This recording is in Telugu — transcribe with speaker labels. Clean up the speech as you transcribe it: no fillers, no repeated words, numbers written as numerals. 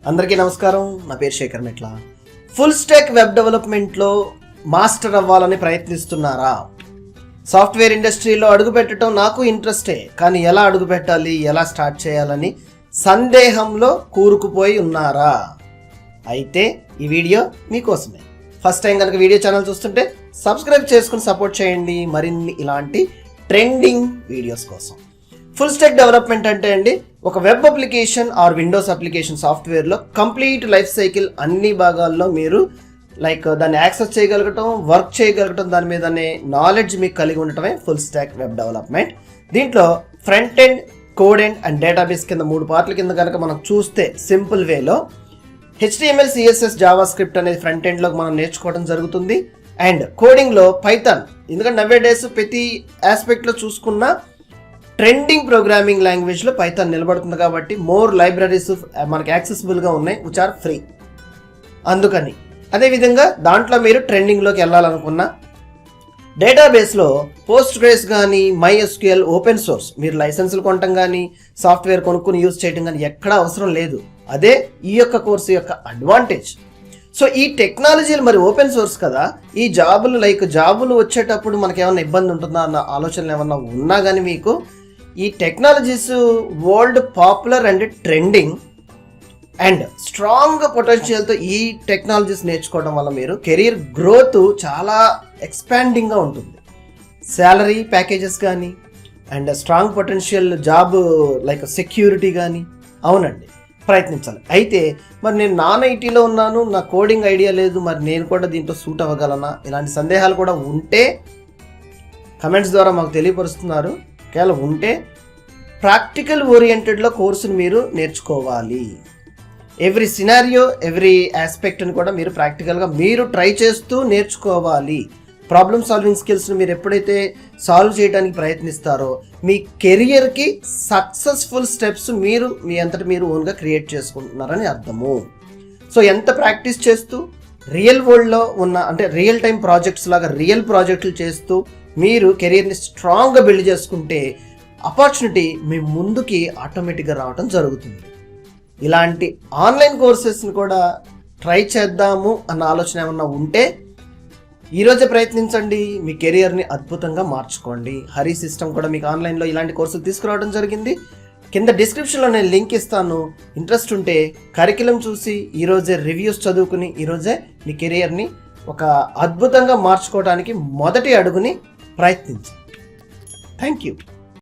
Speaker 1: అందరికీ నమస్కారం. నా పేరు శేఖర్ మెట్ల. ఫుల్ స్టాక్ వెబ్ డెవలప్మెంట్లో మాస్టర్ అవ్వాలని ప్రయత్నిస్తున్నారా? సాఫ్ట్వేర్ ఇండస్ట్రీలో అడుగుపెట్టడం నాకు ఇంట్రెస్టే, కానీ ఎలా అడుగుపెట్టాలి, ఎలా స్టార్ట్ చేయాలని సందేహంలో కూరుకుపోయి ఉన్నారా? అయితే ఈ వీడియో మీకోసమే. ఫస్ట్ టైం కనుక వీడియో ఛానల్ చూస్తుంటే సబ్స్క్రైబ్ చేసుకుని సపోర్ట్ చేయండి మరిన్ని ఇలాంటి ట్రెండింగ్ వీడియోస్ కోసం. ఫుల్ స్టాక్ డెవలప్మెంట్ అంటే అండి, ఒక web application or Windows application సాఫ్ట్వేర్లో కంప్లీట్ లైఫ్ సైకిల్ అన్ని భాగాల్లో మీరు దాన్ని యాక్సెస్ చేయగలగటం, వర్క్ చేయగలగటం, దాని మీదనే నాలెడ్జ్ మీకు కలిగి ఉండటమే ఫుల్ స్టాక్ వెబ్ డెవలప్మెంట్. దీంట్లో front end, code end and database కింద 3 పార్ట్ల కింద కనుక మనం చూస్తే సింపుల్ వేలో HTML, CSS, జావా స్క్రిప్ట్ అనేది ఫ్రంట్ ఎండ్లో మనం నేర్చుకోవడం జరుగుతుంది. అండ్ కోడింగ్లో పైథాన్, ఎందుకంటే నవ్వే డేస్ ప్రతి ఆస్పెక్ట్లో చూసుకున్న ట్రెండింగ్ ప్రోగ్రామింగ్ లాంగ్వేజ్లో పైథాన్ నిలబడుతుంది కాబట్టి మోర్ లైబ్రరీస్ మనకి యాక్సెసిబుల్గా ఉన్నాయి విచ్ ఆర్ ఫ్రీ. అందుకని అదేవిధంగా దాంట్లో మీరు ట్రెండింగ్లోకి వెళ్ళాలనుకున్న డేటాబేస్లో పోస్ట్గ్రేస్ కానీ, MySQL ఓపెన్ సోర్స్, మీరు లైసెన్సులు కొనటం కానీ, సాఫ్ట్వేర్ కొనుక్కుని యూజ్ చేయడం కానీ ఎక్కడా అవసరం లేదు. అదే ఈ యొక్క కోర్సు యొక్క అడ్వాంటేజ్. సో ఈ టెక్నాలజీలు మరి ఓపెన్ సోర్స్ కదా, ఈ జాబులు వచ్చేటప్పుడు మనకి ఏమన్నా ఇబ్బంది ఉంటుందా అన్న ఆలోచనలు ఏమన్నా ఉన్నా కానీ మీకు ఈ technologies world popular and trending and strong పొటెన్షియల్తో ఈ టెక్నాలజీస్ నేర్చుకోవడం వల్ల మీరు కెరీర్ గ్రోత్ చాలా ఎక్స్పాండింగ్గా ఉంటుంది. శాలరీ ప్యాకేజెస్ కానీ and strong potential job security కానీ. అవునండి, ప్రయత్నించాలి. అయితే మరి నేను నాన్ ఐటీలో ఉన్నాను, నా కోడింగ్ ఐడియా లేదు, మరి నేను కూడా దీంట్లో సూట్ అవ్వగలనా, ఇలాంటి సందేహాలు కూడా ఉంటే కమెంట్స్ ద్వారా మాకు తెలియపరుస్తున్నారు. ఒకవేళ ఉంటే ప్రాక్టికల్ ఓరియంటెడ్లో కోర్సును మీరు నేర్చుకోవాలి. ఎవ్రీ సినారియో, ఎవ్రీ ఆస్పెక్ట్ని కూడా మీరు ప్రాక్టికల్గా మీరు ట్రై చేస్తూ నేర్చుకోవాలి. ప్రాబ్లమ్ సాల్వింగ్ స్కిల్స్ని మీరు ఎప్పుడైతే సాల్వ్ చేయడానికి ప్రయత్నిస్తారో మీ కెరియర్కి సక్సెస్ఫుల్ స్టెప్స్ మీరు మీ అంతటి మీరు ఓన్గా క్రియేట్ చేసుకుంటున్నారని అర్థము. సో ఎంత ప్రాక్టీస్ చేస్తూ రియల్ వరల్డ్లో ఉన్న రియల్ టైం ప్రాజెక్ట్స్ లాగా రియల్ ప్రాజెక్టులు చేస్తూ మీరు కెరియర్ని స్ట్రాంగ్గా బిల్డ్ చేసుకుంటే ఆపర్చునిటీ మీ ముందుకి ఆటోమేటిక్గా రావడం జరుగుతుంది. ఇలాంటి ఆన్లైన్ కోర్సెస్ని కూడా ట్రై చేద్దాము అన్న ఆలోచన ఏమన్నా ఉంటే ఈరోజే ప్రయత్నించండి, మీ కెరియర్ని అద్భుతంగా మార్చుకోండి. హరిసిస్టమ్ కూడా మీకు ఆన్లైన్లో ఇలాంటి కోర్సులు తీసుకురావడం జరిగింది. కింద డిస్క్రిప్షన్లో నేను లింక్ ఇస్తాను. ఇంట్రెస్ట్ ఉంటే కరికులం చూసి ఈరోజే రివ్యూస్ చదువుకుని ఈరోజే మీ కెరియర్ని ఒక అద్భుతంగా మార్చుకోవడానికి మొదటి అడుగుని ప్రయత్నించండి. Thank you.